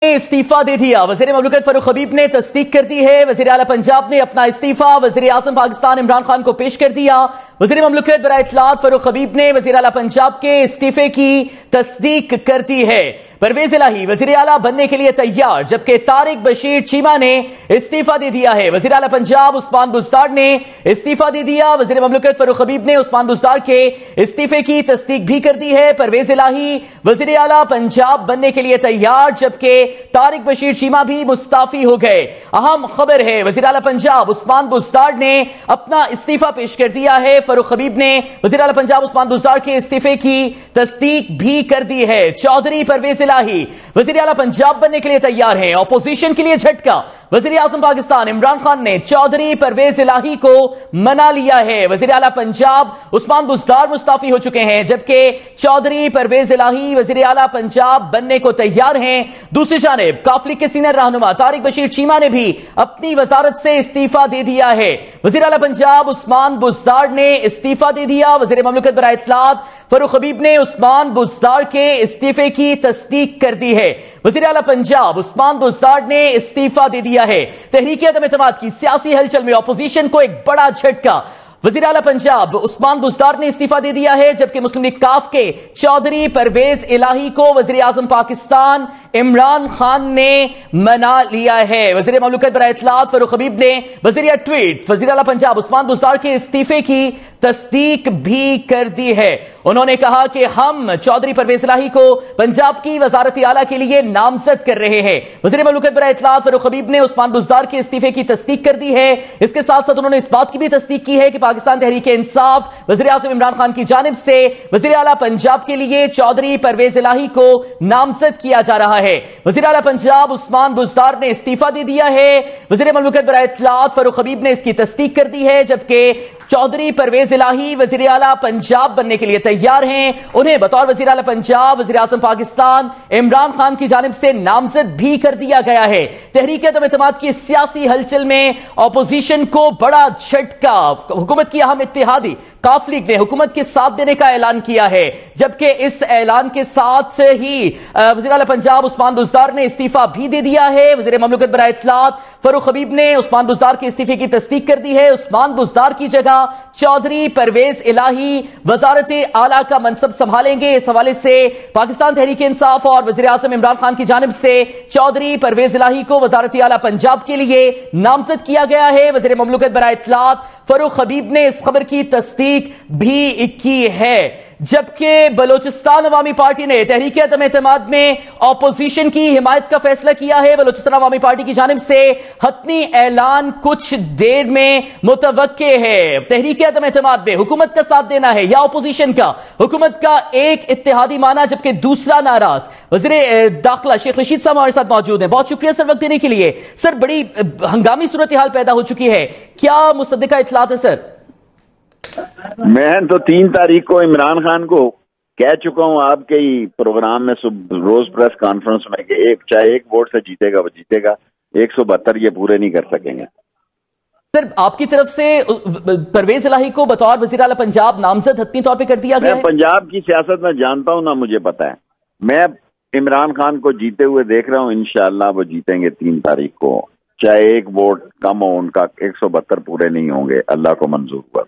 استعفا دے دیا۔ وزیر مملکت فاروق حبیب نے تصدیق کر دی ہے۔ وزیر اعلیٰ پنجاب نے اپنا استعفا وزیر اعظم پاکستان عمران خان کو پیش کر دیا۔ وزیر مملکت برائے اطلاعات فاروق حبیب نے وزیر اعلیٰ پنجاب کے استعفے کی تصدیق کر دی ہے۔ پرویز الہی وزیر اعلیٰ بننے کے لیے تیار، جبکہ طارق بشیر چیمہ نے استعفا دے دیا ہے۔ وزیر اعلیٰ پنجاب عثمان بزدار نے استعفا دے دیا۔ وزیر مملکت فاروق حبیب نے عثمان بزدار کے استعفے کی تصدیق بھی کر دی ہے۔ پرویز الہی وزیر اعلیٰ پنجاب بننے کے لیے تیار، جبکہ طارق بشیر چیمہ بھی مستعفی ہو گئے۔ اہم خبر ہے، وزیر اعلیٰ پنجاب عثمان بزدار نے اپنا استعفا پیش کر دیا ہے۔ فاروق حبیب نے وزیر اعلیٰ پنجاب عثمان بزدار کے استعفے کی تصدیق بھی کر دی ہے۔ چودھری پرویز الہی وزیر اعلیٰ پنجاب بننے کے لیے تیار ہیں۔ اپوزیشن کے لیے جھٹکا، وزیر اعظم پاکستان عمران خان نے چودھری پرویز الہی کو منا لیا ہے۔ وزیر اعلیٰ پنجاب عثمان بزدار مستعفی ہو چکے ہیں، جبکہ چودھری پرویز الہی وزیر اعلیٰ پنجاب بننے کو تیار ہیں۔ دوسری جانب کافلی کے سینئر رہنما طارق بشیر چیمہ نے بھی اپنی وزارت سے استعفا دے دیا ہے۔ وزیر اعلیٰ پنجاب عثمان بزدار نے استعفا دے دیا۔ وزیر مملکت برائے اطلاعات فاروق حبیب نے عثمان بزدار کے استعفے کی تصدیق کر دی ہے۔ وزیر اعلیٰ پنجاب عثمان بزدار نے استعفا دے دیا ہے۔ تحریک عدم اعتماد کی سیاسی ہلچل میں اپوزیشن کو ایک بڑا جھٹکا، وزیر اعلیٰ پنجاب عثمان بزدار نے استعفا دے دیا ہے، جبکہ مسلم لیگ کاف کے چودھری پرویز الہی کو وزیر اعظم پاکستان عمران خان نے منا لیا ہے۔ وزیر مملکت برائے اطلاعات فاروق حبیب نے بذریعہ ٹویٹ وزیر اعلیٰ پنجاب عثمان بزدار کے استعفے کی تصدیق بھی کر دی ہے۔ انہوں نے کہا کہ ہم چودھری پرویز الہی کو پنجاب کی وزارت اعلیٰ کے لیے نامزد کر رہے ہیں۔ وزیر مملکت برائے اطلاعات فاروق حبیب نے عثمان بزدار کے استعفے کی تصدیق کر دی ہے۔ اس کے ساتھ ساتھ انہوں نے اس بات کی بھی تصدیق کی ہے کہ پاکستان تحریک انصاف وزیر اعظم عمران خان کی جانب سے وزیر اعلیٰ پنجاب کے لیے چودھری پرویز الہی کو نامزد کیا جا رہا ہے۔ وزیر اعلیٰ پنجاب عثمان بزدار نے استعفا دے دیا ہے۔ وزیر مملکت برائے اطلاعات فاروق حبیب نے اس کی تصدیق کر دی ہے، جبکہ چودھری پرویز الہی وزیر اعلیٰ پنجاب بننے کے لیے تیار ہیں۔ انہیں بطور وزیر اعلیٰ پنجاب وزیر اعظم پاکستان عمران خان کی جانب سے نامزد بھی کر دیا گیا ہے۔ تحریک عدم اعتماد کی سیاسی ہلچل میں اپوزیشن کو بڑا جھٹکا، حکومت کی اہم اتحادی کاف لیگ نے حکومت کے ساتھ دینے کا اعلان کیا ہے، جبکہ اس اعلان کے ساتھ ہی وزیر اعلیٰ پنجاب عثمان بزدار نے استعفا بھی دے دیا ہے۔ وزیر مملکت برائے اطلاعات فاروق حبیب نے عثمان بزدار کے استعفے کی تصدیق کر دی ہے۔ عثمان بزدار کی جگہ چودھری پرویز الہی وزارت اعلیٰ کا منصب سنبھالیں گے۔ اس حوالے سے پاکستان تحریک انصاف اور وزیر اعظم عمران خان کی جانب سے چودھری پرویز الہی کو وزارت اعلیٰ پنجاب کے لیے نامزد کیا گیا ہے۔ وزیر مملکت برائے اطلاعات فاروق حبیب نے اس خبر کی تصدیق بھی کی ہے، جبکہ بلوچستان عوامی پارٹی نے تحریک عدم اعتماد میں اپوزیشن کی حمایت کا فیصلہ کیا ہے۔ بلوچستان عوامی پارٹی کی جانب سے حتمی اعلان کچھ دیر میں متوقع ہے۔ تحریک عدم اعتماد میں حکومت کا ساتھ دینا ہے یا اپوزیشن کا؟ حکومت کا ایک اتحادی مانا جبکہ دوسرا ناراض۔ وزیر داخلہ شیخ رشید صاحب ہمارے ساتھ موجود ہیں، بہت شکریہ سر وقت دینے کے لیے۔ سر بڑی ہنگامی صورتحال پیدا ہو چکی ہے، کیا مصدقہ اطلاعات ہے سر؟ میں تو 3 تاریخ کو عمران خان کو کہہ چکا ہوں آپ کے ہی پروگرام میں روز پریس کانفرنس میں کہ چاہے ایک ووٹ سے جیتے گا وہ جیتے گا، 172 یہ پورے نہیں کر سکیں گے۔ سر آپ کی طرف سے پرویز الہی کو بطور وزیر اعلیٰ پنجاب نامزد حتمی طور پہ کر دیا گیا ہے؟ میں پنجاب کی سیاست میں جانتا ہوں، نہ مجھے پتا ہے۔ میں عمران خان کو جیتے ہوئے دیکھ رہا ہوں، انشاءاللہ وہ جیتیں گے 3 تاریخ کو، چاہے ایک ووٹ کم ہو، ان کا 172 پورے نہیں ہوں گے، اللہ کو منظور ہوا۔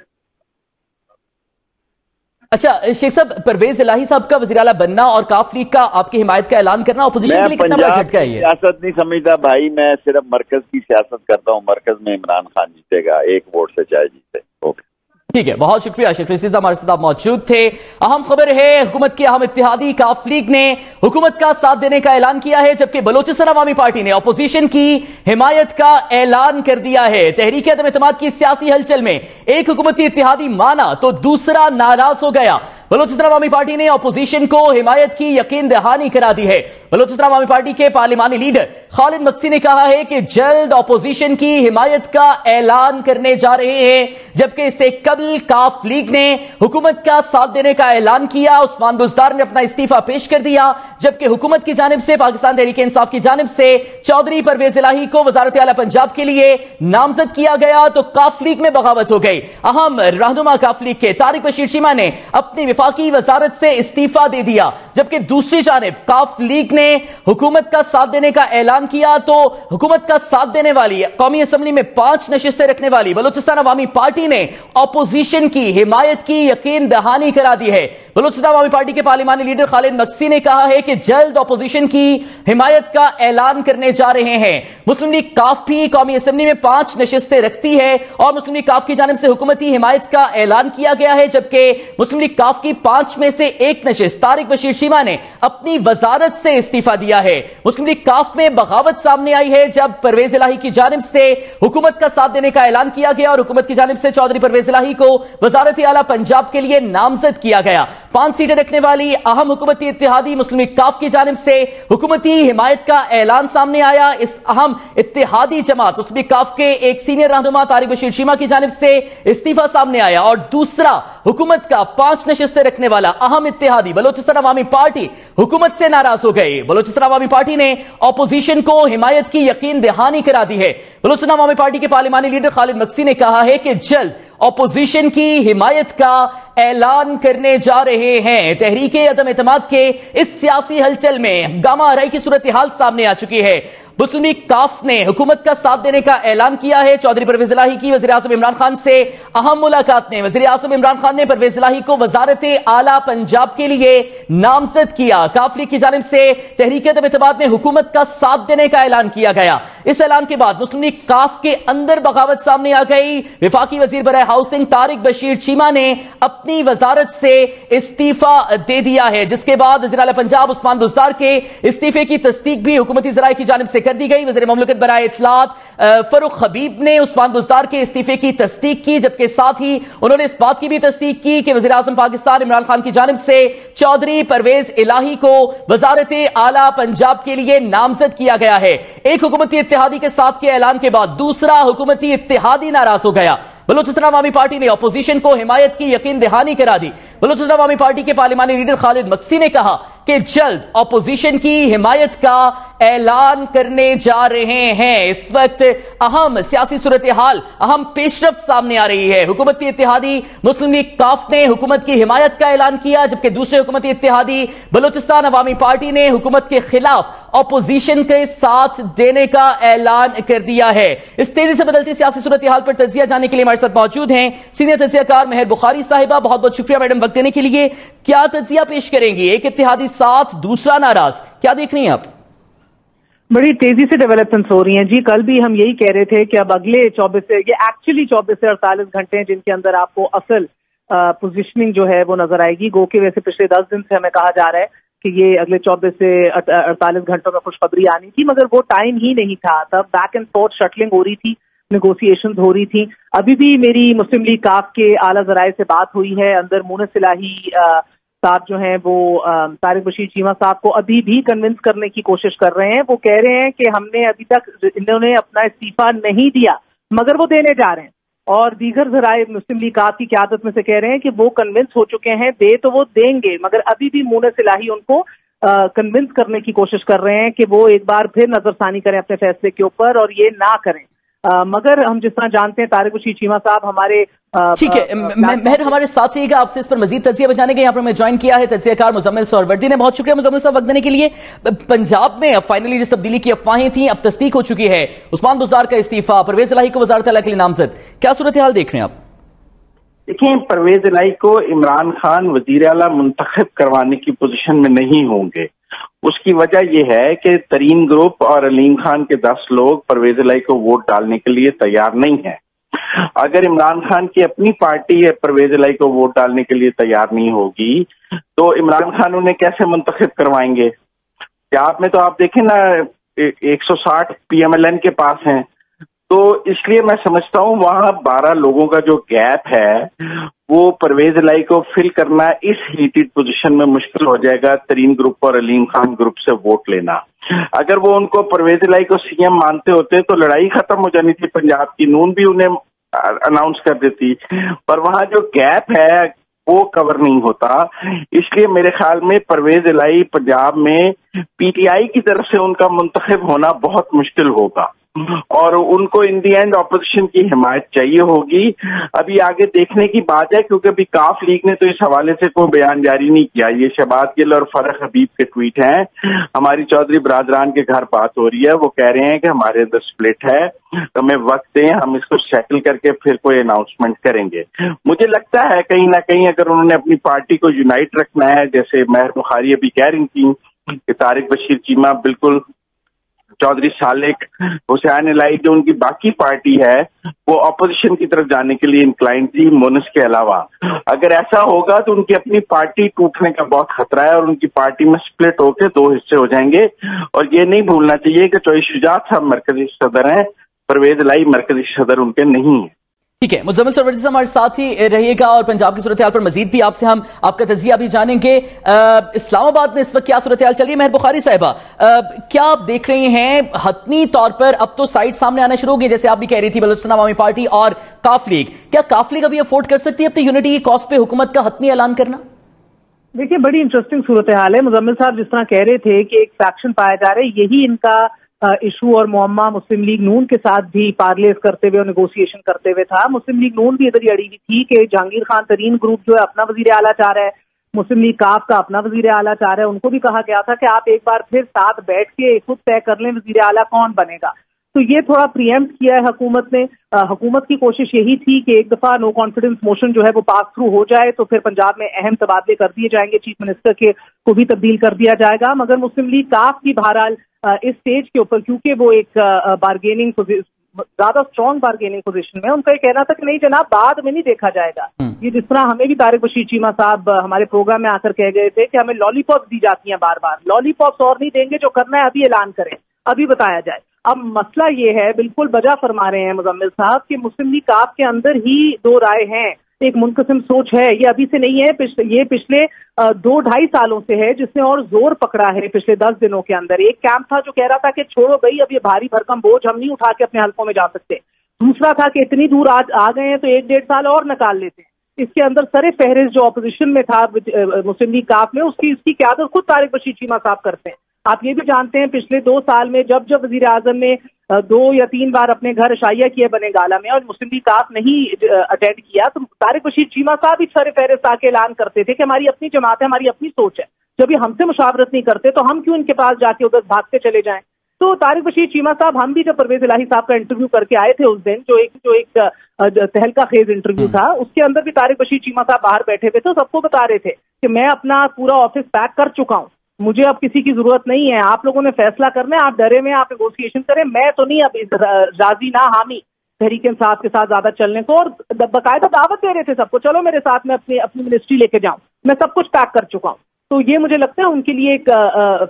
اچھا شیخ صاحب، پرویز الہی صاحب کا وزیر اعلیٰ بننا اور کاف لیگ کا آپ کی حمایت کا اعلان کرنا اپوزیشن کے لیے کتنا بڑا جھٹکا ہے یہ؟ سیاست نہیں سمجھتا بھائی، میں صرف مرکز کی سیاست کرتا ہوں، مرکز میں عمران خان جیتے گا، 1 ووٹ سے چاہے جیتے۔ اوکے ٹھیک ہے، بہت شکریہ شیخ رشید صاحب ہمارے ساتھ موجود تھے۔ اہم خبر ہے، حکومت کی اہم اتحادی کاف لیگ نے حکومت کا ساتھ دینے کا اعلان کیا ہے، جبکہ بلوچستان عوامی پارٹی نے اپوزیشن کی حمایت کا اعلان کر دیا ہے۔ تحریک عدم اعتماد کی سیاسی ہلچل میں ایک حکومتی اتحادی مانا تو دوسرا ناراض ہو گیا۔ بلوچستان عوامی پارٹی نے اپوزیشن کو حمایت کی یقین دہانی کرا دی ہے۔ بلوچستان عوامی پارٹی کے پارلیمانی لیڈر خالد مقصی نے کہا ہے کہ جلد اپوزیشن کی حمایت کا اعلان کرنے جا رہے ہیں، جبکہ اس سے قبل کاف لیگ نے حکومت کا ساتھ دینے کا اعلان کیا۔ عثمان بزدار نے اپنا استعفا پیش کر دیا، جبکہ حکومت کی جانب سے پاکستان تحریک انصاف کی جانب سے چودھری پرویز الہی کو وزارت اعلیٰ پنجاب کے لیے نامزد کیا گیا، تو کاف لیگ میں بغاوت ہو گئی۔ اہم رہنما کاف لیگ کے طارق بشیر چیمہ نے اپنی वफाकी वजारत से इस्तीफा दे दिया, जबकि दूसरी जानिब काफ लीग ने हुकूमत का साथ देने का ऐलान किया। तो हुकूमत का साथ देने वाली कौमी असम्बली में 5 नशिस्तें रखने वाली बलूचिस्तान अवामी पार्टी ने अपोजिशन की हिमायत की यकीन दहानी करा दी है। बलूचिस्तान अवामी पार्टी के पार्लिमानी लीडर खालिद मक्सी ने कहा है कि जल्द अपोजिशन की हिमायत का ऐलान करने जा रहे हैं। मुस्लिम लीग काफ भी कौमी असम्बली में 5 नशिस्तें रखती है और मुस्लिम लीग काफ की जानिब से हुकूमती हिमायत का ऐलान किया गया है, जबकि मुस्लिम लीग काफ की 5 में से 1 नशिस्त तारिक बशीर चीमा ने अपनी वजारत से इस्तीफा दिया है। मुस्लिम लीग काफ में बगावत सामने आई है जब परवेज इलाही की जानिब से हुकूमत का साथ देने का ऐलान किया गया और हुकूमत की जानिब से चौधरी परवेज इलाही को वजारत आला पंजाब के लिए नामजद किया गया। 5 सीटें रखने वाली अहम हुकूमती इत्तेहादी मुस्लिम लीग काफ की जानिब से हुकूमती हिमायत का ऐलान सामने आया। इस अहम इत्तेहादी जमात मुस्लिम लीग काफ के एक सीनियर रहनुमा तारिक बशीर चीमा की जानिब से इस्तीफा सामने आया और दूसरा हुकूमत का 5 नशिस्तें रखने वाला अहम इत्तेहादी बलूचिस्तान अवामी पार्टी हुकूमत से नाराज हो गई। बलूचिस्तान अवामी पार्टी ने अपोजिशन को हिमायत की यकीन दहानी करा दी है। बलूचिस्तान अवामी पार्टी के पार्लिमानी लीडर खालिद मक्सी ने कहा है कि जल्द अपोजिशन की हिमायत का ऐलान करने जा रहे हैं। तहरीके अदम एतमाद के इस सियासी हलचल में हंगामा आराई की सूरत हाल सामने आ चुकी है। मुस्लिम लीग काफ ने हुकूमत का साथ देने का ऐलान किया है। चौधरी परवेज इलाही की वज़ीर आज़म इमरान खान से अहम मुलाकात ने वज़ीर आज़म इमरान खान ने परवेज इलाही को वजारत आला पंजाब के लिए नामजद किया। काफ लीग की जानिब से तहरीक अदम एतमाद में हुकूमत का साथ देने का ऐलान किया गया। इस ऐलान के बाद मुस्लिम लीग काफ के अंदर बगावत सामने आ गई। वफाकी वजीर बराए हाउसिंग तारिक बशीर चीमा ने अपनी वजारत से इस्तीफा दे दिया है, जिसके बाद वज़ीर आला पंजाब उस्मान बुज़दार के इस्तीफे की तस्दीक भी हुकूमती ज़राए की जानिब से कर दी गई। वज़ीर ममलकत बराए इत्तलात फरूख हबीब ने उस्मान बुज़दार के इस्तीफे की तस्दीक की, जबकि साथ ही उन्होंने इस बात की भी तस्दीक की कि वज़ीर आज़म पाकिस्तान इमरान खान की जानिब से चौधरी परवेज इलाही को वजारत आला पंजाब के लिए नामजद किया गया है। एक हुकूमती इत्तेहादी के साथ के ऐलान के बाद दूसरा हुकूमती इत्तेहादी नाराज हो गया। बलूचिस्तान अवामी पार्टी ने अपोजिशन को हिमायत की यकीन दहानी करा दी। बलूचिस्तान अवामी पार्टी के पार्लिमानी लीडर खालिद मक्सी ने कहा कि जल्द अपोजिशन की हिमायत का ऐलान करने जा रहे हैं। इस वक्त अहम सियासी सूरत हाल अहम पेशरफ्त सामने आ रही है। हुकूमती इत्तेहादी मुस्लिम लीग काफ ने हुकूमत की हिमायत का ऐलान किया, जबकि दूसरे हुकूमती इत्तेहादी बलूचिस्तान अवामी पार्टी ने हुकूमत के खिलाफ अपोजिशन के साथ देने का ऐलान कर दिया है। इस तेजी से बदलती सियासी सूरत हाल पर तजिया जाने के लिए हमारे साथ मौजूद हैं सीनियर तजियाकार मेहर बुखारी साहिबा। बहुत बहुत शुक्रिया मैडम वक्त देने के लिए। क्या तजिया पेश करेंगी? एक इत्तेहादी साथ, दूसरा नाराज, क्या देख रही हैं आप? बड़ी तेजी से डेवलपमेंट्स हो रही हैं जी। कल भी हम यही कह रहे थे कि अब अगले 24 से 48 घंटे हैं जिनके अंदर आपको असल पोजीशनिंग जो है वो नजर आएगी। गो के वैसे पिछले 10 दिन से हमें कहा जा रहा है कि ये अगले 24 से 48 घंटों में खुशखबरी आनी थी, मगर वो टाइम ही नहीं था। तब बैक एंड फोर्थ शटलिंग हो रही थी, नेगोशिएशंस हो रही थी। अभी भी मेरी मुस्लिम लीग काफ के आला ज़राए से बात हुई है। अंदर मुनस इलाही साहब जो हैं वो तारिक बशीर चीमा साहब को अभी भी कन्विंस करने की कोशिश कर रहे हैं। वो कह रहे हैं कि हमने अभी तक इन्होंने अपना इस्तीफा नहीं दिया, मगर वो देने जा रहे हैं। और दीगर ज़राए मुस्लिम लीग काफ की क़यादत में से कह रहे हैं कि वो कन्विंस हो चुके हैं, दे तो वो देंगे, मगर अभी भी मुनस इलाही उनको कन्विंस करने की कोशिश कर रहे हैं कि वो एक बार फिर नजरसानी करें अपने फैसले के ऊपर और ये ना करें। मगर हम जिस तरह जानते हैं तारिक बशीर चीमा साहब हमारे ठीक है मेहर हमारे साथ रहिएगा। आपसे इस पर मजीद तजिया बजाने के यहाँ पर मैं ज्वाइन किया है तजियाकार मुजम्मिल सोहरवर्दी ने। बहुत शुक्रिया मुजम्मिल साहब वक्त देने के लिए। पंजाब में अब फाइनली जिस तब्दीली की अफवाहें थी अब तस्दीक हो चुकी है। उस्मान बुज़दार का इस्तीफा, परवेज इलाही को वज़ारत आला के लिए नामजद, क्या सूरत हाल देख रहे हैं आप? देखिए, परवेज इलाही को इमरान खान वजीर आला मुंतखब करवाने की पोजीशन में नहीं होंगे। उसकी वजह यह है कि तरीन ग्रुप और अलीम खान के 10 लोग परवेज इलाही को वोट डालने के लिए तैयार नहीं है। अगर इमरान खान की अपनी पार्टी परवेज इलाही को वोट डालने के लिए तैयार नहीं होगी तो इमरान खान उन्हें कैसे मुंतखब करवाएंगे? पंजाब में तो आप देखें ना 160 PMLN के पास हैं, तो इसलिए मैं समझता हूँ वहां 12 लोगों का जो गैप है वो परवेज इलाही को फिल करना इस हीटेड पोजीशन में मुश्किल हो जाएगा तरीन ग्रुप और अलीम खान ग्रुप से वोट लेना। अगर वो उनको परवेज इलाही को CM मानते होते तो लड़ाई खत्म हो जानी थी पंजाब की, नून भी उन्हें अनाउंस कर देती, पर वहां जो गैप है वो कवर नहीं होता। इसलिए मेरे ख्याल में परवेज इलाही पंजाब में PTI की तरफ से उनका मुंतखब होना बहुत मुश्किल होगा। और उनको इन दी एंड ऑपोजिशन की हिमायत चाहिए होगी। अभी आगे देखने की बात है, क्योंकि अभी काफ लीग ने तो इस हवाले से कोई बयान जारी नहीं किया। ये शहबाज गिल और फरख हबीब के ट्वीट हैं। हमारी चौधरी बरादरान के घर बात हो रही है, वो कह रहे हैं कि हमारे अंदर स्प्लिट है, तो हमें वक्त दें, हम इसको सेटल करके फिर कोई अनाउंसमेंट करेंगे। मुझे लगता है कहीं ना कहीं अगर उन्होंने अपनी पार्टी को यूनाइट रखना है, जैसे महर बुखारी अभी कह रही थी कि तारिक बशीर चीमा बिल्कुल चौधरी सालेक हुसैन इलाही जो उनकी बाकी पार्टी है वो अपोजिशन की तरफ जाने के लिए इंक्लाइन थी मोनस के अलावा। अगर ऐसा होगा तो उनकी अपनी पार्टी टूटने का बहुत खतरा है और उनकी पार्टी में स्प्लिट होकर दो हिस्से हो जाएंगे। और ये नहीं भूलना चाहिए कि चौधरी शुजात साहब मरकजी सदर हैं, परवेज इलाही मरकजी सदर उनके नहीं है। ठीक है, मुज़म्मिल सरवर जी हमारे साथ ही रहिएगा और पंजाब की सूरत हाल पर मजीद भी आपसे हम आपका तजिया भी जानेंगे। इस्लामाबाद में इस वक्त क्या सूरत हाल चल रही है? महर बुखारी साहिबा, क्या आप देख रहे हैं हतमी तौर पर अब तो साइड सामने आना शुरू हो गई, जैसे आप भी कह रही थी बलूचिस्तान अवामी पार्टी और काफ लीग, क्या काफ लीग अभी अफोर्ड कर सकती है अपनी यूनिटी की कॉज पे हुकूमत का हतमी ऐलान करना? देखिए, बड़ी इंटरेस्टिंग सूरत हाल है। मुजम्मिल साहब जिस तरह कह रहे थे कि एक फैक्शन पाया जा रहा है, यही इनका इशू और मुअम्मा मुस्लिम लीग नून के साथ भी पार्लेस करते हुए और नेगोशिएशन करते हुए था। मुस्लिम लीग नून भी इधर ही अड़ी हुई थी कि जहांगीर खान तरीन ग्रुप जो है अपना वजीर आला चाह रहा है, मुस्लिम लीग काफ का अपना वजीर आला चाह रहा है। उनको भी कहा गया था कि आप एक बार फिर साथ बैठ के खुद तय कर लें वजीर आला कौन बनेगा। तो ये थोड़ा प्रीएम्प्ट किया है हुकूमत ने। हुकूमत की कोशिश यही थी कि एक दफा नो कॉन्फिडेंस मोशन जो है वो पास थ्रू हो जाए तो फिर पंजाब में अहम तबादले कर दिए जाएंगे, चीफ मिनिस्टर के को भी तब्दील कर दिया जाएगा। मगर मुस्लिम लीग काफ की बहरहाल इस स्टेज के ऊपर, क्योंकि वो एक बार्गेनिंग ज्यादा स्ट्रॉन्ग बार्गेनिंग पोजीशन में, उनका ये कहना था कि नहीं जनाब बाद में नहीं देखा जाएगा। ये जिस तरह हमें भी तारिक बशीर चीमा साहब हमारे प्रोग्राम में आकर कह गए थे कि हमें लॉलीपॉप दी जाती हैं बार बार, लॉलीपॉप्स और नहीं देंगे, जो करना है अभी ऐलान करें, अभी बताया जाए। अब मसला ये है, बिल्कुल बजा फरमा रहे हैं मुजम्मिल साहब कि मुस्लिम लीग काफ के अंदर ही दो राय हैं, एक मुनकसिम सोच है। ये अभी से नहीं है, ये पिछले 2-2.5 सालों से है, जिसने और जोर पकड़ा है पिछले 10 दिनों के अंदर। एक कैंप था जो कह रहा था कि छोड़ो भाई, अब ये भारी भरकम बोझ हम नहीं उठा के अपने हल्कों में जा सकते। दूसरा था कि इतनी दूर आ गए हैं तो 1-1.5 साल और निकाल लेते हैं। इसके अंदर सरे फहरिस्त जो अपोजिशन में था मुस्लिम लीग काफ में, इसकी क़यादत खुद तारिक बशीर चीमा साहब करते हैं। आप ये भी जानते हैं पिछले 2 साल में जब वजीर आजम ने 2 या 3 बार अपने घर शाइया किए बनेगाला में और मुस्लिम लीग काफ नहीं अटेंड किया, तो तारिक बशीर चीमा साहब भी सर फहरिस्त आके ऐलान करते थे कि हमारी अपनी जमात है, हमारी अपनी सोच है, जब ये हमसे मुशावरत नहीं करते तो हम क्यों इनके पास जाके उधर भागते चले जाएं। तो तारिक बशीर चीमा साहब, हम भी जब परवेज इलाही साहब का इंटरव्यू करके आए थे उस दिन, जो एक तहलका खेज इंटरव्यू था, उसके अंदर भी तारिक बशीर चीमा साहब बाहर बैठे हुए थे, सबको बता रहे थे कि मैं अपना पूरा ऑफिस पैक कर चुका हूँ, मुझे अब किसी की जरूरत नहीं है, आप लोगों ने फैसला करना है, आप डरे में आप नेगोशिएशन करें, मैं तो नहीं अब राजी ना हामी तहरीक इंसाफ के साथ ज्यादा चलने को। और बाकायदा दावत दे रहे थे सबको, चलो मेरे साथ में अपनी मिनिस्ट्री लेके जाऊं, मैं सब कुछ पैक कर चुका हूं। तो ये मुझे लगता है उनके लिए एक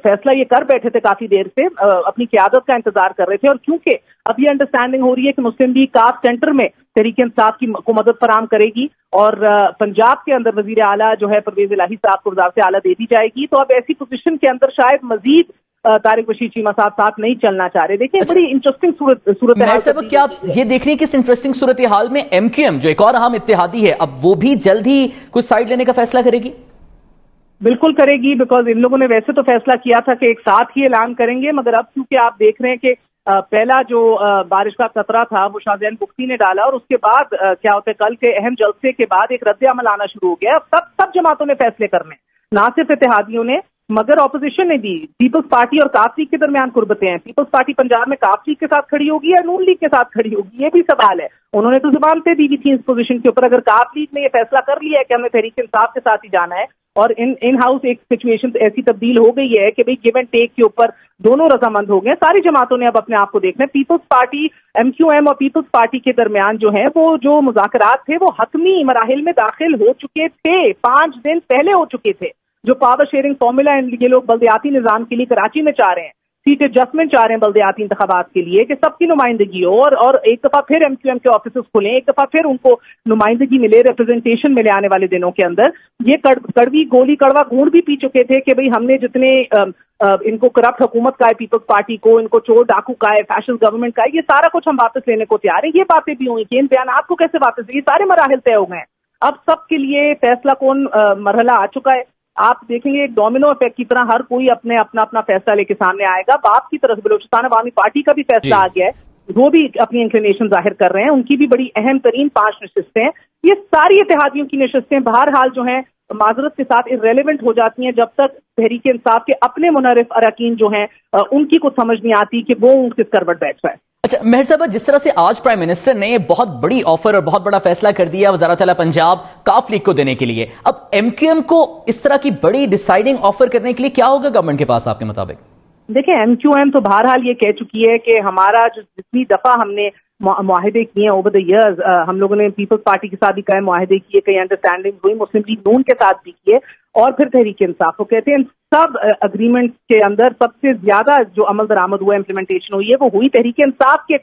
फैसला ये कर बैठे थे, काफी देर से अपनी क़यादत का इंतजार कर रहे थे। और क्योंकि अब ये अंडरस्टैंडिंग हो रही है कि मुस्लिम लीग काफ सेंटर में तहरीक इंसाफ को मदद फराम करेगी और पंजाब के अंदर वजीर आला जो है परवेज इलाही साहब को वज़ारत आला दे दी जाएगी, तो अब ऐसी पोजीशन के अंदर शायद मजीद तारिक बशीर चीमा साथ नहीं चलना चाह रहे। देखिए, बड़ी इंटरेस्टिंग सूरत हाल। क्या आप ये देख रहे हैं कि इस इंटरेस्टिंग सूरत हाल में MQM जो एक और अहम इत्तेहादी है, अब वो भी जल्द ही कुछ साइड लेने का फैसला करेगी? बिल्कुल करेगी, बिकॉज इन लोगों ने वैसे तो फैसला किया था कि एक साथ ही ऐलान करेंगे, मगर अब क्योंकि आप देख रहे हैं कि पहला जो बारिश का खतरा था वो शाहजैन पुख्ती ने डाला और उसके बाद क्या होता है, कल के अहम जलसे के बाद एक रद्द अमल आना शुरू हो गया। अब सब जमातों ने फैसले करने, ना सिर्फ इत्तेहादियों ने मगर ऑपोजिशन ने भी। पीपल्स पार्टी और काफ लीग के दरमियान कुर्बतें हैं, पीपल्स पार्टी पंजाब में काफ लीग के साथ खड़ी होगी या नून लीग के साथ खड़ी होगी, ये भी सवाल है। उन्होंने तो जुबान पे दी हुई थी इस पोजीशन के ऊपर। अगर काफ लीग ने ये फैसला कर लिया है कि हमें तहरीक इंसाफ के साथ ही जाना है और इन हाउस एक सिचुएशन ऐसी तब्दील हो गई है कि भाई गिव एंड टेक के ऊपर दोनों रजामंद हो गए, सारी जमातों ने अब अपने आप को देखना है। पीपल्स पार्टी MQM और पीपल्स पार्टी के दरमियान जो है वो जो मुज़ाकरात थे वो हतमी मराहिल में दाखिल हो चुके थे, 5 दिन पहले हो चुके थे। जो पावर शेयरिंग फॉर्मूला ये लोग बल्दियाती निजाम के लिए कराची में चाह रहे हैं, सीट एडजस्टमेंट चाह रहे हैं बल्दियाती इंतखाबात के लिए कि सबकी नुमाइंदगी हो और एक दफा फिर MQM के ऑफिस खुलें, एक दफा फिर उनको नुमाइंदगी मिले, रिप्रेजेंटेशन मिले आने वाले दिनों के अंदर। ये कड़वी गोली कड़वा घूर भी पी चुके थे कि भाई हमने जितने इनको करप्ट हुकूमत का है, पीपल्स पार्टी को, इनको चोर डाकू का है, फैशिस्ट गवर्नमेंट का है, ये सारा कुछ हम वापस लेने को तैयार है। ये बातें भी हुई कि इन बयानात को कैसे वापस, ये सारे मराहिल तय हो गए। अब सबके लिए फैसला कौन मरहला आ चुका है। आप देखेंगे एक डोमिनो इफेक्ट की तरह हर कोई अपना फैसला लेके सामने आएगा। बाप की तरफ बलूचिस्तान अवामी पार्टी का भी फैसला आ गया है वो भी अपनी इंक्लिनेशन जाहिर कर रहे हैं, उनकी भी बड़ी अहम तरीन 5 नशिस्तें हैं। ये सारी इत्तेहादियों की नशिस्तें बहरहाल जो हैं माजरत के साथ इर्रेलेवेंट हो जाती हैं जब तक तहरीक इंसाफ के अपने मुनरिफ अरकान जो हैं उनकी कुछ समझ नहीं आती कि वो किस करवट बैठ रहा है। अच्छा मेहर साहब, जिस तरह से आज प्राइम मिनिस्टर ने बहुत बड़ी ऑफर और बहुत बड़ा फैसला कर दिया वज़ारत आला पंजाब काफ लीग को देने के लिए, अब MQM को इस तरह की बड़ी डिसाइडिंग ऑफर करने के लिए क्या होगा गवर्नमेंट के पास आपके मुताबिक? देखिए MQM तो बहरहाल ये कह चुकी है कि हमारा जो जितनी दफा हमने मुआहदे किए हैं ओवर द ईयर्स, हम लोगों ने पीपल्स पार्टी के साथ भी कई मुआहदे किए, कई अंडरस्टैंडिंग हुई, मुस्लिम लीग नून के साथ भी किए और फिर तहरीक इंसाफ को कहते हैं सब अग्रीमेंट के अंदर सबसे ज्यादा जो अमल दरामद हुआ, इम्प्लीमेंटेशन हुई है, वो हुई तहरीक इंसाफ के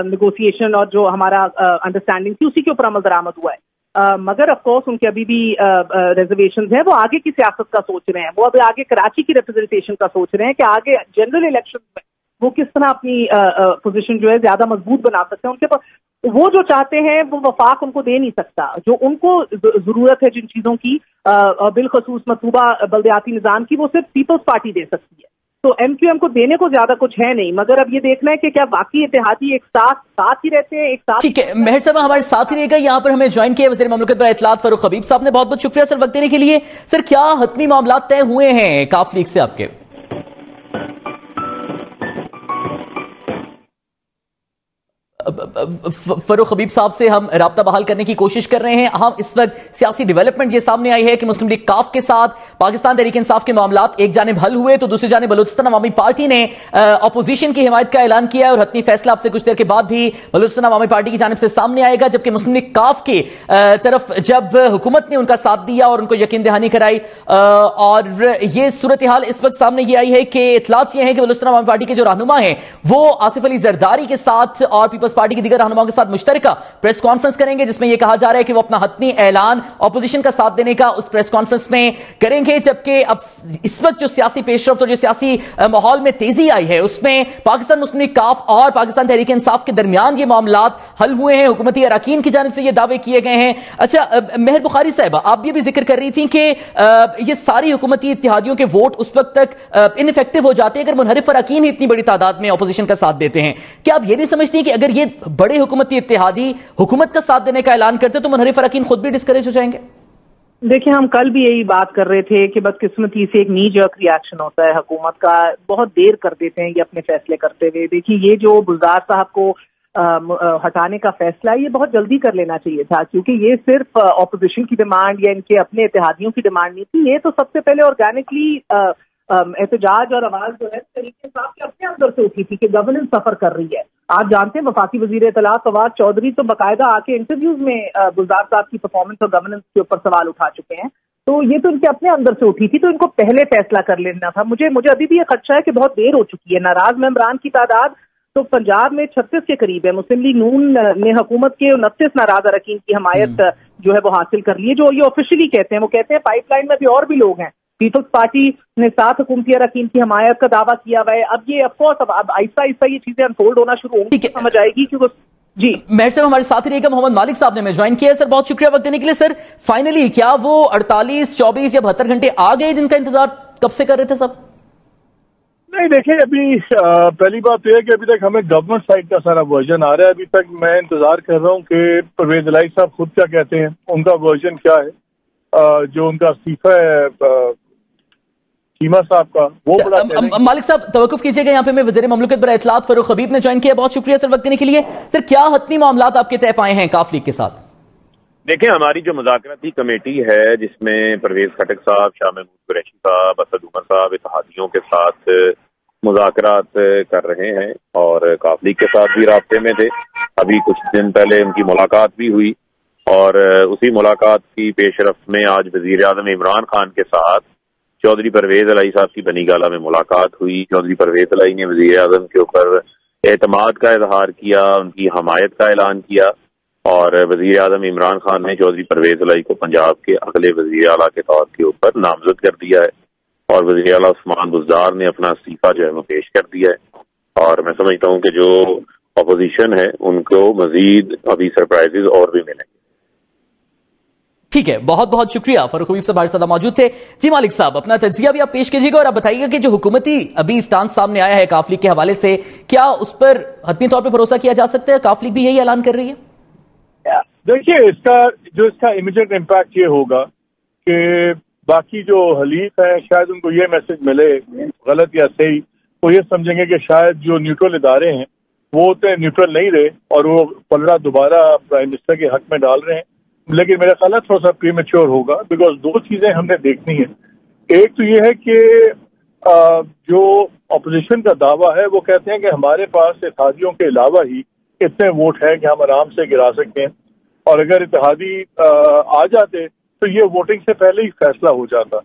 नेगोशिएशन और जो हमारा अंडरस्टैंडिंग थी उसी के ऊपर अमल दरामद हुआ है। मगर ऑफ कोर्स उनके अभी भी रिजर्वेशंस हैं, वो आगे की सियासत का सोच रहे हैं, वो अभी आगे कराची की रिप्रेजेंटेशन का सोच रहे हैं कि आगे जनरल इलेक्शन में वो किस तरह अपनी पोजीशन जो है ज्यादा मजबूत बना सकते हैं। उनके पास वो जो चाहते हैं वो वफाक उनको दे नहीं सकता, जो उनको जरूरत है जिन चीजों की बिलखसूस मतलूबा बल्दियाती निजाम की, वो सिर्फ पीपल्स पार्टी दे सकती है। तो MQM को देने को ज्यादा कुछ है नहीं, मगर अब ये देखना है कि क्या बाकी इत्तेहादी एक साथ ही रहते हैं, एक साथ। ठीक है मेहर साहब हमारे साथ ही रहेगा, यहाँ पर हमें ज्वाइन किया वज़ीर ममलकत बरए इत्तलात फारूक हबीब साहब ने, बहुत बहुत शुक्रिया सर वक्त देने के लिए। सर क्या हतमी मामला तय हुए हैं काफ लीग से आपके? फारूक हबीब साहब से हम राब्ता बहाल करने की कोशिश कर रहे हैं। हम इस वक्त सियासी डेवलपमेंट ये सामने आई है कि मुस्लिम लीग काफ के साथ पाकिस्तान तहरीक इंसाफ के मामलात एक जानिब हल हुए तो दूसरी जानिब बलूचिस्तान अवामी पार्टी ने अपोजिशन की हिमायत का ऐलान किया और हतमी फैसला आपसे कुछ देर के बाद भी बलूचिस्तान अवामी पार्टी की जानिब से सामने आएगा, जबकि मुस्लिम लीग काफ की तरफ जब हुकूमत ने उनका साथ दिया और उनको यकीन दहानी कराई और ये सूरत हाल इस वक्त सामने ये आई है कि इतलात ये है कि बलूचिस्तान अवामी पार्टी के जो रहनुमा हैं वो आसिफ अली जरदारी के साथ और पीपल्स पार्टी की दीगर रहनुमाओं के साथ मुश्तरका प्रेस कॉन्फ्रेंस करेंगे, जिसमें यह कहा जा रहा है कि वो अपना हतमी ऐलान ऑपोजिशन का साथ देने का उस प्रेस कॉन्फ्रेंस में करेंगे। जबकि अब इस वक्त जो सियासी पेशरफ्त और जो सियासी माहौल में तेजी आई है उसमें पाकिस्तान मुस्लिम लीग काफ और पाकिस्तान तहरीक इंसाफ के दरमियान ये मामलात हल हुए हैं, हुकूमती अरकान की जानिब से ये दावे किए गए हैं। अच्छा मेहर बुखारी साहब, आप ये भी जिक्र कर रही थी कि ये सारी हुकूमती इत्तेहादियों के वोट उस वक्त तक इनइफेक्टिव हो जाते हैं अगर मुनहरिफ अरकान ही इतनी बड़ी तादाद में ऑपोजिशन का साथ देते हैं। क्या आप ये नहीं समझती कि अगर ये बड़े हुकूमती इत्तेहादी हुकूमत का साथ देने का ऐलान करते तो मुनहरिफ अरकान खुद भी डिस्करेज हो जाएंगे? देखिए हम कल भी यही बात कर रहे थे कि बदकिस्मती से एक नी जर्क रिएक्शन होता है हुकूमत का, बहुत देर कर देते हैं ये अपने फैसले करते हुए। देखिए ये जो गुलजार साहब को हटाने का फैसला है ये बहुत जल्दी कर लेना चाहिए था, क्योंकि ये सिर्फ ऑपोजिशन की डिमांड या इनके अपने इत्तेहादियों की डिमांड नहीं थी, ये तो सबसे पहले ऑर्गेनिकली एहतजाज और आवाज जो है तरीके से आपके अपने अंदर से उठी थी कि गवर्नेंस सफर कर रही है। आप जानते हैं वफाकी वजीर इत्तलात फवाद चौधरी तो बाकायदा आके इंटरव्यूज में गुलजार साहब की परफॉर्मेंस और गवर्नेंस के ऊपर सवाल उठा चुके हैं, तो ये तो इनके अपने अंदर से उठी थी, तो इनको पहले फैसला कर लेना था। मुझे अभी भी ये खदशा है कि बहुत देर हो चुकी है। नाराज मेंबरान की तादाद तो पंजाब में 36 के करीब है। मुस्लिम लीग नून ने हुकूमत के 29 नाराज अरकान की हमायत जो है वो हासिल कर ली है, जो ये ऑफिशियली कहते हैं। वो कहते हैं पाइपलाइन में भी और भी लोग हैं। पीपल्स पार्टी ने 7 हुकूमती अरकान की हमायत का दावा किया हुआ है। अब ये ऑफकोर्स अब आहिस्ता आहिस्ता ये चीजें अनफोल्ड होना शुरू होंगी, समझ आएगी क्योंकि जी। मेहर साहब हमारे साथ ही रहेगा, मोहम्मद मालिक साहब ने हमें ज्वाइन किया है। सर बहुत शुक्रिया वक्त देने के लिए। सर फाइनली क्या वो 48, 24 या 72 घंटे आ गए जिनका इंतजार कब से कर रहे थे सब? नहीं देखिए, अभी पहली बात तो यह कि अभी तक हमें गवर्नमेंट साइड का सारा वर्जन आ रहा है। अभी तक मैं इंतजार कर रहा हूँ कि परवेज इलाही साहब खुद क्या कहते हैं, उनका वर्जन क्या है। जो उनका इस्तीफा है चीमा साहब का वो बड़ा मालिक साहब तवक्कुफ कीजिएगा, यहाँ पे मैं वज़ीर ममलकत बरए इत्तलात फारूक हबीब ने ज्वाइन किया। बहुत शुक्रिया सर वक्त देने के लिए। सर क्या हतमी मामलात आपके तय पाए हैं काफ लीग के साथ? देखें, हमारी जो मुज़ाकराती कमेटी है जिसमें परवेज खटक साहब, शाह महमूद कुरैशी साहब, असद उमर साहब इत्तेहादियों के साथ मुज़ाकरात कर रहे हैं और काफ लीग के साथ भी राब्ते में थे। अभी कुछ दिन पहले उनकी मुलाकात भी हुई और उसी मुलाकात की पेशरफ्त में आज वज़ीर आज़म इमरान खान के साथ चौधरी परवेज इलाही साहब की बनी गाला में मुलाकात हुई। चौधरी परवेज इलाही ने वज़ीर आज़म के ऊपर एतमाद का इजहार किया, उनकी हमायत का ऐलान किया और वज़ीर आज़म इमरान खान ने चौधरी परवेज इलाही को पंजाब के अगले वज़ीर आला के तौर के ऊपर नामजद कर दिया है और वज़ीर आला उस्मान बुज़दार ने अपना इस्तीफा जो है वो पेश कर दिया है। और मैं समझता हूँ कि जो अपोजिशन है उनको मजीद अभी सरप्राइजेज और भी मिलेंगे। ٹھیک ہے، بہت بہت شکریہ فاروق حبیب صاحب ہمارے ساتھ موجود تھے. جی مالک صاحب، اپنا تجزیہ بھی آپ پیش کیجیے گا اور آپ بتائیے گا کہ جو حکومتی ابھی اسٹانس سامنے آیا ہے کاف لیگ کے حوالے سے، کیا اس پر حتمی طور پہ بھروسہ کیا جا سکتا ہے؟ کاف لیگ بھی یہی اعلان کر رہی ہے. دیکھیے، اس کا امیڈیٹ امپیکٹ یہ ہوگا کہ باقی جو حلیف ہیں شاید ان کو یہ میسج ملے، غلط یا صحیح، وہ یہ سمجھیں گے کہ شاید جو نیوٹرل ادارے ہیں وہ تو نیوٹرل نہیں رہے اور وہ پلڑا دوبارہ پرائم منسٹر کے حق میں ڈال رہے ہیں. لیکن میرا خیال ہے تھوڑا سا پری میچور ہوگا، بیکاز دو چیزیں ہم نے دیکھنی ہیں. ایک تو یہ ہے کہ جو اپوزیشن کا دعویٰ ہے وہ کہتے ہیں کہ ہمارے پاس اتحادیوں کے علاوہ ہی اتنے ووٹ ہیں کہ ہم آرام سے گرا سکتے ہیں، اور اگر اتحادی آ جاتے تو یہ ووٹنگ سے پہلے ہی فیصلہ ہو جاتا.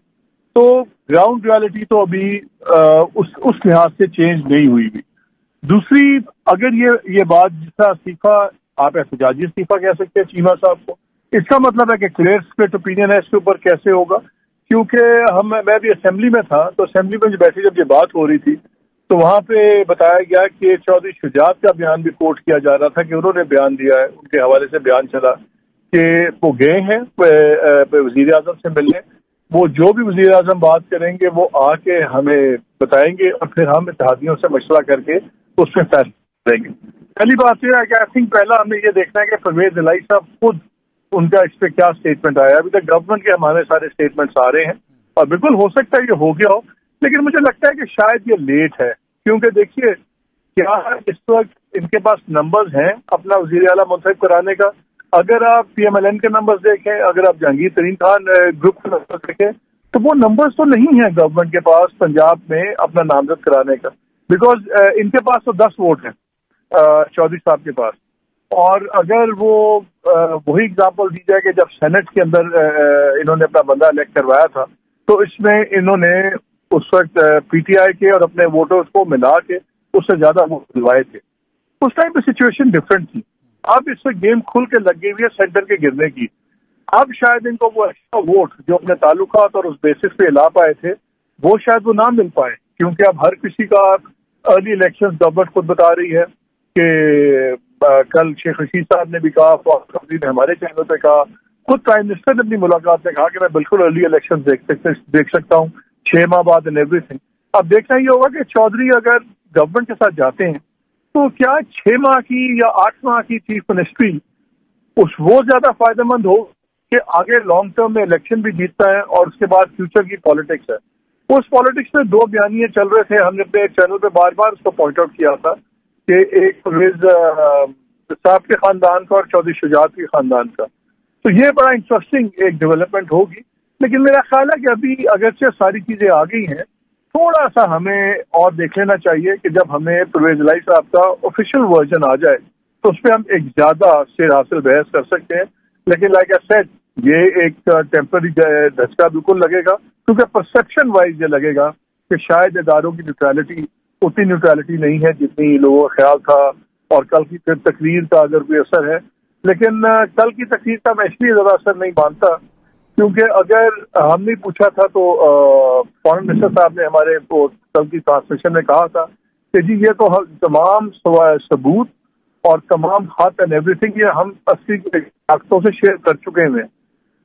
تو گراؤنڈ ریالٹی تو ابھی اس لحاظ سے چینج نہیں ہوئی بھی. دوسری، اگر یہ بات جس طرح استعفیٰ، آپ احتجاجی استعفیٰ کہہ سکتے ہیں چیمہ صاحب کو، اس کا مطلب ہے کہ کلیئر اسپلٹ اوپینین ہے اس کے اوپر کیسے ہوگا. کیونکہ میں بھی اسمبلی میں تھا، تو اسمبلی میں بیٹھے جب یہ بات ہو رہی تھی تو وہاں پہ بتایا گیا کہ چودھری شجاعت کا بیان بھی کوٹ کیا جا رہا تھا کہ انہوں نے بیان دیا ہے، ان کے حوالے سے بیان چلا کہ وہ گئے ہیں وزیر اعظم سے ملنے، وہ جو بھی وزیر اعظم بات کریں گے وہ آ کے ہمیں بتائیں گے اور پھر ہم اتحادیوں سے مشورہ کر کے اس میں فیصلہ کریں گے. پہلی بات یہ ہے کہ آئی تھنک پہلا ہمیں یہ دیکھنا ہے کہ پرویز الہی صاحب خود ان کا اس پہ کیا اسٹیٹمنٹ آیا. ابھی تک گورنمنٹ کے ہمارے سارے اسٹیٹمنٹس آ رہے ہیں اور بالکل ہو سکتا ہے یہ ہو گیا ہو، لیکن مجھے لگتا ہے کہ شاید یہ لیٹ ہے. کیونکہ دیکھیے کیا اس وقت ان کے پاس نمبرز ہیں اپنا وزیر اعلیٰ منتخب کرانے کا. اگر آپ پی ایم ایل این کے نمبرز دیکھیں، اگر آپ جہانگیر ترین خان گروپ کے نمبر دیکھیں، تو وہ نمبرز تو نہیں ہیں گورنمنٹ کے پاس پنجاب میں اپنا نامزد کرانے کا، بیکاز ان کے پاس تو 10 ووٹ ہیں چودھری صاحب کے پاس. اور اگر وہی اگزامپل دی جائے کہ جب سینٹ کے اندر انہوں نے اپنا بندہ الیکٹ کروایا تھا تو اس میں انہوں نے اس وقت پی ٹی آئی کے اور اپنے ووٹرز کو ملا کے اس سے زیادہ ووٹ دلوائے تھے. اس ٹائم پہ سچویشن ڈفرینٹ تھی. اب اس سے گیم کھل کے لگ گئی ہوئی ہے سینٹر کے گرنے کی. اب شاید ان کو وہ ایکسٹرا ووٹ جو اپنے تعلقات اور اس بیسس پہ لا پائے تھے وہ شاید وہ نہ مل پائے، کیونکہ اب ہر کسی کا ارلی الیکشن گورنمنٹ خود بتا رہی ہے کہ کل شیخ رشید صاحب نے بھی کہا، فاروق حبیب نے ہمارے چینل پہ کہا، خود پرائم منسٹر نے اپنی ملاقات میں کہا کہ میں بالکل ارلی الیکشن دیکھ سکتا ہوں 6 ماہ بعد اینڈ ایوری تھنگ. اب دیکھنا یہ ہوگا کہ چودھری اگر گورنمنٹ کے ساتھ جاتے ہیں تو کیا 6 ماہ کی یا 8 ماہ کی چیف منسٹری وہ زیادہ فائدہ مند ہو کہ آگے لانگ ٹرم میں الیکشن بھی جیتتا ہے اور اس کے بعد فیوچر کی پالیٹکس ہے. اس پالیٹکس میں 2 بیانیے چل رہے تھے، ہم نے اپنے چینل پہ بار بار اس کو پوائنٹ آؤٹ کیا تھا کہ ایک پرویز صاحب کے خاندان کا اور چودھری شجاعت کے خاندان کا. تو یہ بڑا انٹرسٹنگ ایک ڈیولپمنٹ ہوگی. لیکن میرا خیال ہے کہ ابھی اگرچہ ساری چیزیں آ گئی ہیں، تھوڑا سا ہمیں اور دیکھ لینا چاہیے کہ جب ہمیں پرویز الہی صاحب کا آفیشیل ورژن آ جائے تو اس پہ ہم ایک زیادہ سیر حاصل بحث کر سکتے ہیں. لیکن لائک آئی سیڈ، یہ ایک ٹیمپرری دھچکا بالکل لگے گا، کیونکہ پرسپشن وائز یہ لگے گا کہ شاید اداروں کی نیوٹرلٹی اتنی نیوٹرلٹی نہیں ہے جتنی لوگوں کا خیال تھا، اور کل کی پھر تقریر کا اگر کوئی اثر ہے. لیکن کل کی تقریر کا میں اس لیے زیادہ اثر نہیں مانتا کیونکہ اگر ہم نے پوچھا تھا تو فارن منسٹر صاحب نے ہمارے کل کی ٹرانسمیشن میں کہا تھا کہ جی یہ تو تمام ثبوت اور تمام خط اینڈ ایوری تھنگ یہ ہم 80 طاقتوں سے شیئر کر چکے ہیں.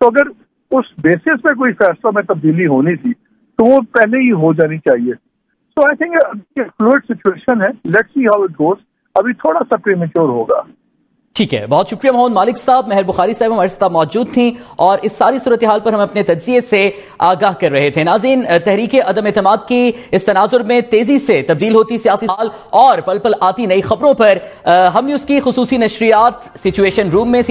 تو اگر اس بیسس پہ کوئی فیصلہ میں تبدیلی ہونی تھی تو وہ پہلے ہی ہو جانی چاہیے. سو آئی تھنک فلوئڈ سچویشن ہے، let's see how it goes. ابھی تھوڑا سا پریمیچور ہوگا. ٹھیک ہے، بہت شکریہ محمد مالک صاحب. مہر بخاری صاحب ہمارے ساتھ موجود تھیں اور اس ساری صورتحال پر ہم اپنے تجزیے سے آگاہ کر رہے تھے. ناظرین، تحریک عدم اعتماد کی اس تناظر میں تیزی سے تبدیل ہوتی سیاسی حال اور پل پل آتی نئی خبروں پر ہم نیوز کی خصوصی نشریات سچویشن روم میں